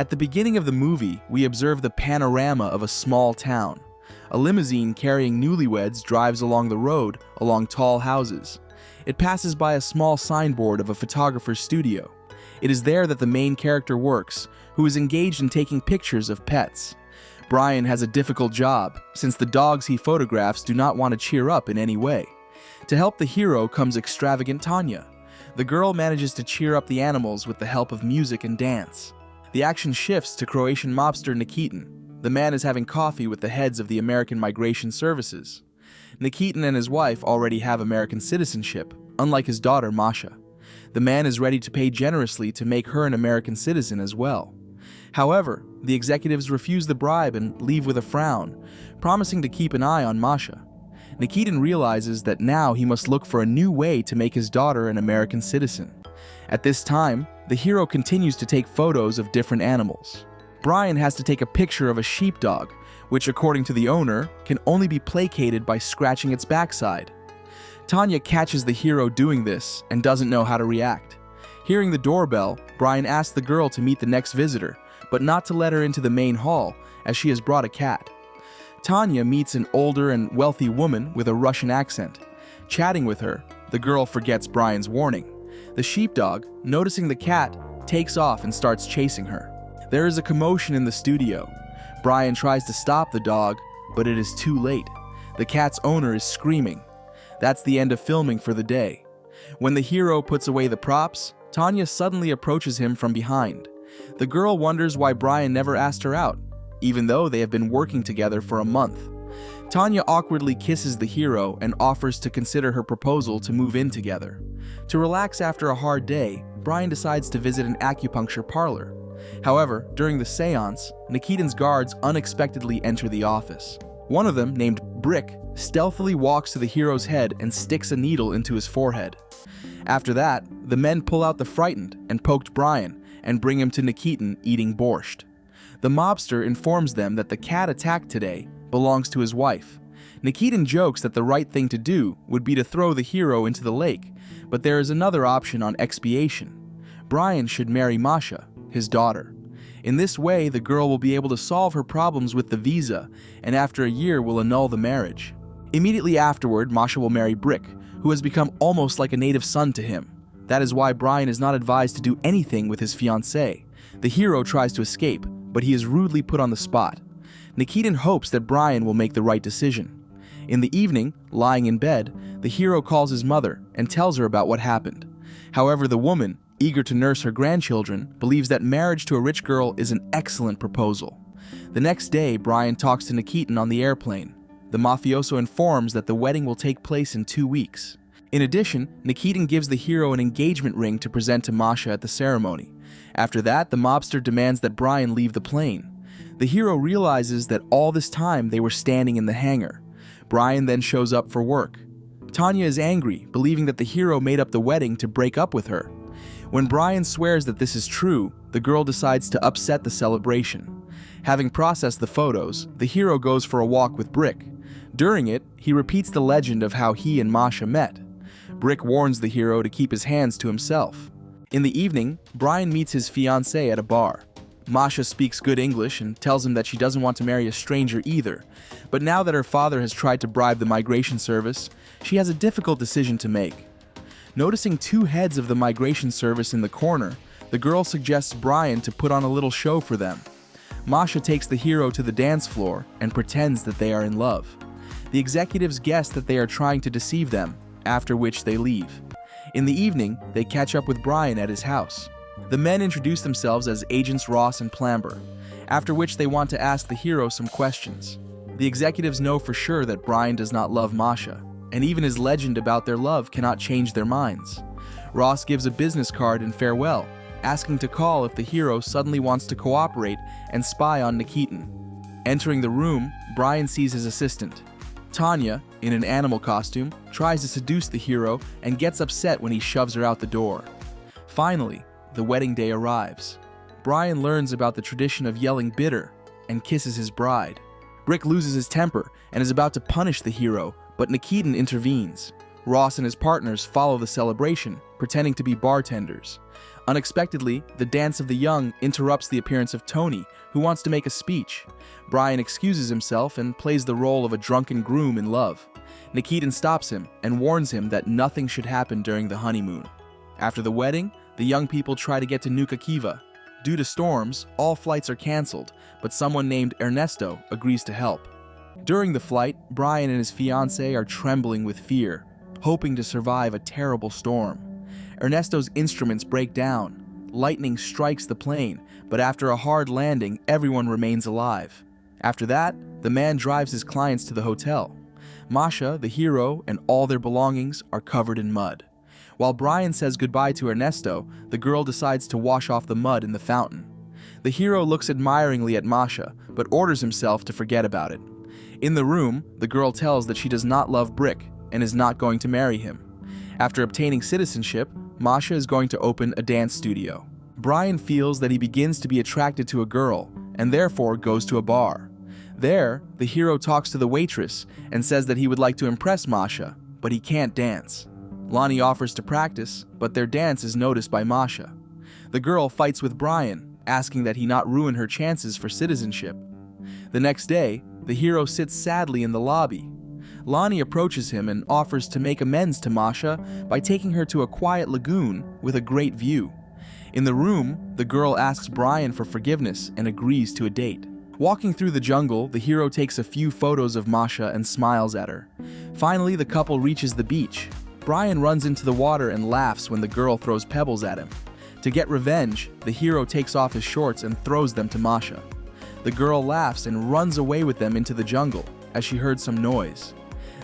At the beginning of the movie, we observe the panorama of a small town. A limousine carrying newlyweds drives along the road, along tall houses. It passes by a small signboard of a photographer's studio. It is there that the main character works, who is engaged in taking pictures of pets. Brian has a difficult job, since the dogs he photographs do not want to cheer up in any way. To help the hero comes extravagant Tanya. The girl manages to cheer up the animals with the help of music and dance. The action shifts to Croatian mobster Nikitin. The man is having coffee with the heads of the American Migration Services. Nikitin and his wife already have American citizenship, unlike his daughter Masha. The man is ready to pay generously to make her an American citizen as well. However, the executives refuse the bribe and leave with a frown, promising to keep an eye on Masha. Nikitin realizes that now he must look for a new way to make his daughter an American citizen. At this time, the hero continues to take photos of different animals. Brian has to take a picture of a sheepdog, which according to the owner, can only be placated by scratching its backside. Tanya catches the hero doing this and doesn't know how to react. Hearing the doorbell, Brian asks the girl to meet the next visitor, but not to let her into the main hall, as she has brought a cat. Tanya meets an older and wealthy woman with a Russian accent. Chatting with her, the girl forgets Brian's warning. The sheepdog, noticing the cat, takes off and starts chasing her. There is a commotion in the studio. Brian tries to stop the dog, but it is too late. The cat's owner is screaming. That's the end of filming for the day. When the hero puts away the props, Tanya suddenly approaches him from behind. The girl wonders why Brian never asked her out, even though they have been working together for a month. Tanya awkwardly kisses the hero and offers to consider her proposal to move in together. To relax after a hard day, Brian decides to visit an acupuncture parlor. However, during the seance, Nikitin's guards unexpectedly enter the office. One of them, named Brick, stealthily walks to the hero's head and sticks a needle into his forehead. After that, the men pull out the frightened and poked Brian and bring him to Nikitin eating borscht. The mobster informs them that the cat attacked today belongs to his wife. Nikitin jokes that the right thing to do would be to throw the hero into the lake, but there is another option on expiation. Brian should marry Masha, his daughter. In this way, the girl will be able to solve her problems with the visa, and after a year will annul the marriage. Immediately afterward, Masha will marry Brick, who has become almost like a native son to him. That is why Brian is not advised to do anything with his fiancée. The hero tries to escape, but he is rudely put on the spot. Nikitin hopes that Brian will make the right decision. In the evening, lying in bed, the hero calls his mother and tells her about what happened. However, the woman, eager to nurse her grandchildren, believes that marriage to a rich girl is an excellent proposal. The next day, Brian talks to Nikitin on the airplane. The mafioso informs that the wedding will take place in 2 weeks. In addition, Nikitin gives the hero an engagement ring to present to Masha at the ceremony. After that, the mobster demands that Brian leave the plane. The hero realizes that all this time they were standing in the hangar. Brian then shows up for work. Tanya is angry, believing that the hero made up the wedding to break up with her. When Brian swears that this is true, the girl decides to upset the celebration. Having processed the photos, the hero goes for a walk with Brick. During it, he repeats the legend of how he and Masha met. Brick warns the hero to keep his hands to himself. In the evening, Brian meets his fiancée at a bar. Masha speaks good English and tells him that she doesn't want to marry a stranger either, but now that her father has tried to bribe the migration service, she has a difficult decision to make. Noticing 2 heads of the migration service in the corner, the girl suggests Brian to put on a little show for them. Masha takes the hero to the dance floor and pretends that they are in love. The executives guess that they are trying to deceive them, after which they leave. In the evening, they catch up with Brian at his house. The men introduce themselves as Agents Ross and Plamber, after which they want to ask the hero some questions. The executives know for sure that Brian does not love Masha, and even his legend about their love cannot change their minds. Ross gives a business card in farewell, asking to call if the hero suddenly wants to cooperate and spy on Nikitin. Entering the room, Brian sees his assistant. Tanya, in an animal costume, tries to seduce the hero and gets upset when he shoves her out the door. Finally, the wedding day arrives. Brian learns about the tradition of yelling bitter and kisses his bride. Brick loses his temper and is about to punish the hero, but Nikitin intervenes. Ross and his partners follow the celebration, pretending to be bartenders. Unexpectedly, the dance of the young interrupts the appearance of Tony, who wants to make a speech. Brian excuses himself and plays the role of a drunken groom in love. Nikitin stops him and warns him that nothing should happen during the honeymoon. After the wedding, the young people try to get to Nuka Kiva. Due to storms, all flights are canceled, but someone named Ernesto agrees to help. During the flight, Brian and his fiancée are trembling with fear, hoping to survive a terrible storm. Ernesto's instruments break down. Lightning strikes the plane, but after a hard landing, everyone remains alive. After that, the man drives his clients to the hotel. Masha, the hero, and all their belongings are covered in mud. While Brian says goodbye to Ernesto, the girl decides to wash off the mud in the fountain. The hero looks admiringly at Masha, but orders himself to forget about it. In the room, the girl tells that she does not love Brick and is not going to marry him. After obtaining citizenship, Masha is going to open a dance studio. Brian feels that he begins to be attracted to a girl and therefore goes to a bar. There, the hero talks to the waitress and says that he would like to impress Masha, but he can't dance. Lonnie offers to practice, but their dance is noticed by Masha. The girl fights with Brian, asking that he not ruin her chances for citizenship. The next day, the hero sits sadly in the lobby. Lonnie approaches him and offers to make amends to Masha by taking her to a quiet lagoon with a great view. In the room, the girl asks Brian for forgiveness and agrees to a date. Walking through the jungle, the hero takes a few photos of Masha and smiles at her. Finally, the couple reaches the beach. Brian runs into the water and laughs when the girl throws pebbles at him. To get revenge, the hero takes off his shorts and throws them to Masha. The girl laughs and runs away with them into the jungle, as she heard some noise.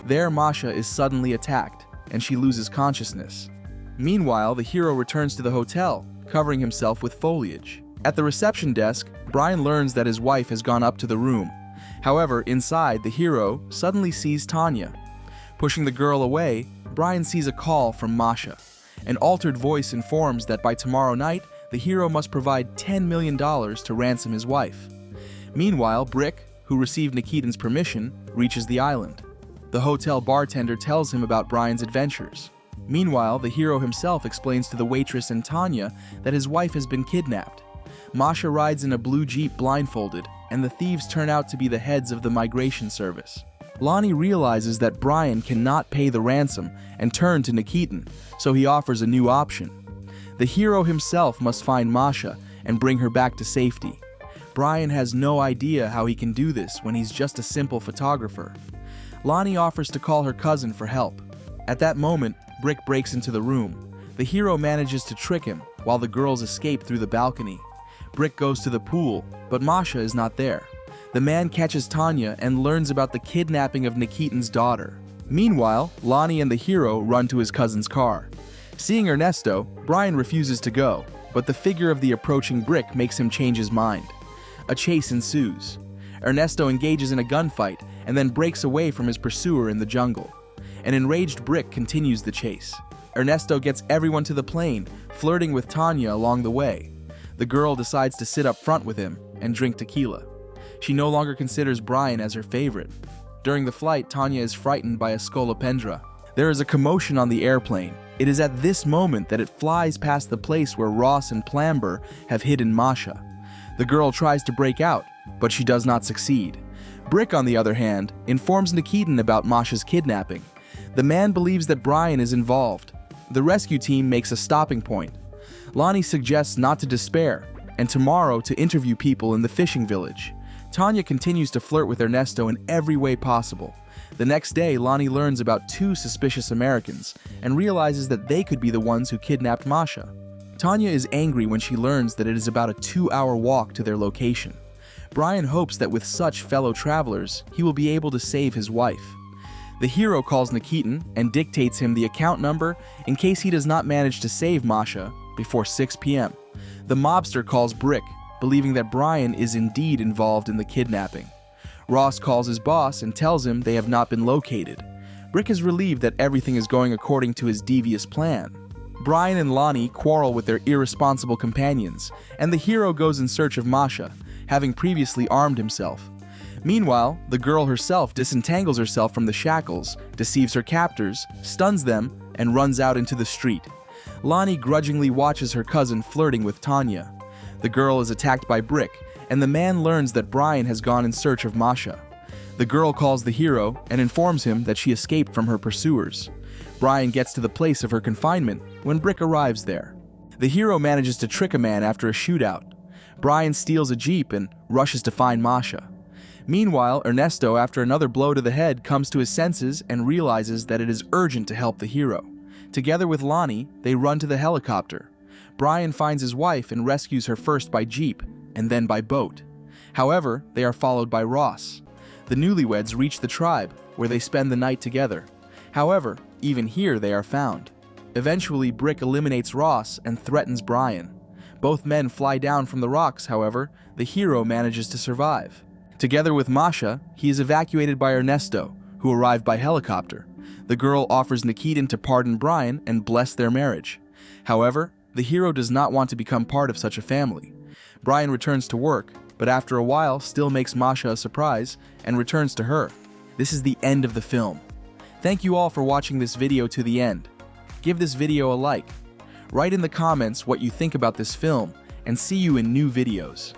There, Masha is suddenly attacked, and she loses consciousness. Meanwhile, the hero returns to the hotel, covering himself with foliage. At the reception desk, Brian learns that his wife has gone up to the room. However, inside, the hero suddenly sees Tanya. Pushing the girl away, Brian sees a call from Masha. An altered voice informs that by tomorrow night, the hero must provide $10 million to ransom his wife. Meanwhile, Brick, who received Nikitin's permission, reaches the island. The hotel bartender tells him about Brian's adventures. Meanwhile, the hero himself explains to the waitress and Tanya that his wife has been kidnapped. Masha rides in a blue Jeep blindfolded, and the thieves turn out to be the heads of the migration service. Lonnie realizes that Brian cannot pay the ransom and turn to Nikitin, so he offers a new option. The hero himself must find Masha and bring her back to safety. Brian has no idea how he can do this when he's just a simple photographer. Lonnie offers to call her cousin for help. At that moment, Brick breaks into the room. The hero manages to trick him while the girls escape through the balcony. Brick goes to the pool, but Masha is not there. The man catches Tanya and learns about the kidnapping of Nikitin's daughter. Meanwhile, Lonnie and the hero run to his cousin's car. Seeing Ernesto, Brian refuses to go, but the figure of the approaching Brick makes him change his mind. A chase ensues. Ernesto engages in a gunfight and then breaks away from his pursuer in the jungle. An enraged Brick continues the chase. Ernesto gets everyone to the plane, flirting with Tanya along the way. The girl decides to sit up front with him and drink tequila. She no longer considers Brian as her favorite. During the flight, Tanya is frightened by a scolopendra. There is a commotion on the airplane. It is at this moment that it flies past the place where Ross and Plamber have hidden Masha. The girl tries to break out, but she does not succeed. Brick, on the other hand, informs Nikitin about Masha's kidnapping. The man believes that Brian is involved. The rescue team makes a stopping point. Lonnie suggests not to despair, and tomorrow to interview people in the fishing village. Tanya continues to flirt with Ernesto in every way possible. The next day, Lonnie learns about two suspicious Americans and realizes that they could be the ones who kidnapped Masha. Tanya is angry when she learns that it is about a 2-hour walk to their location. Brian hopes that with such fellow travelers, he will be able to save his wife. The hero calls Nikitin and dictates him the account number in case he does not manage to save Masha before 6 p.m. The mobster calls Brick, believing that Brian is indeed involved in the kidnapping. Ross calls his boss and tells him they have not been located. Brick is relieved that everything is going according to his devious plan. Brian and Lonnie quarrel with their irresponsible companions, and the hero goes in search of Masha, having previously armed himself. Meanwhile, the girl herself disentangles herself from the shackles, deceives her captors, stuns them, and runs out into the street. Lonnie grudgingly watches her cousin flirting with Tanya. The girl is attacked by Brick, and the man learns that Brian has gone in search of Masha. The girl calls the hero and informs him that she escaped from her pursuers. Brian gets to the place of her confinement when Brick arrives there. The hero manages to trick a man after a shootout. Brian steals a jeep and rushes to find Masha. Meanwhile, Ernesto, after another blow to the head, comes to his senses and realizes that it is urgent to help the hero. Together with Lonnie, they run to the helicopter. Brian finds his wife and rescues her first by jeep, and then by boat. However, they are followed by Ross. The newlyweds reach the tribe, where they spend the night together. However, even here they are found. Eventually, Brick eliminates Ross and threatens Brian. Both men fly down from the rocks, however, the hero manages to survive. Together with Masha, he is evacuated by Ernesto, who arrived by helicopter. The girl offers Nikitin to pardon Brian and bless their marriage. However, the hero does not want to become part of such a family. Brian returns to work, but after a while still makes Masha a surprise and returns to her. This is the end of the film. Thank you all for watching this video to the end. Give this video a like. Write in the comments what you think about this film, and see you in new videos.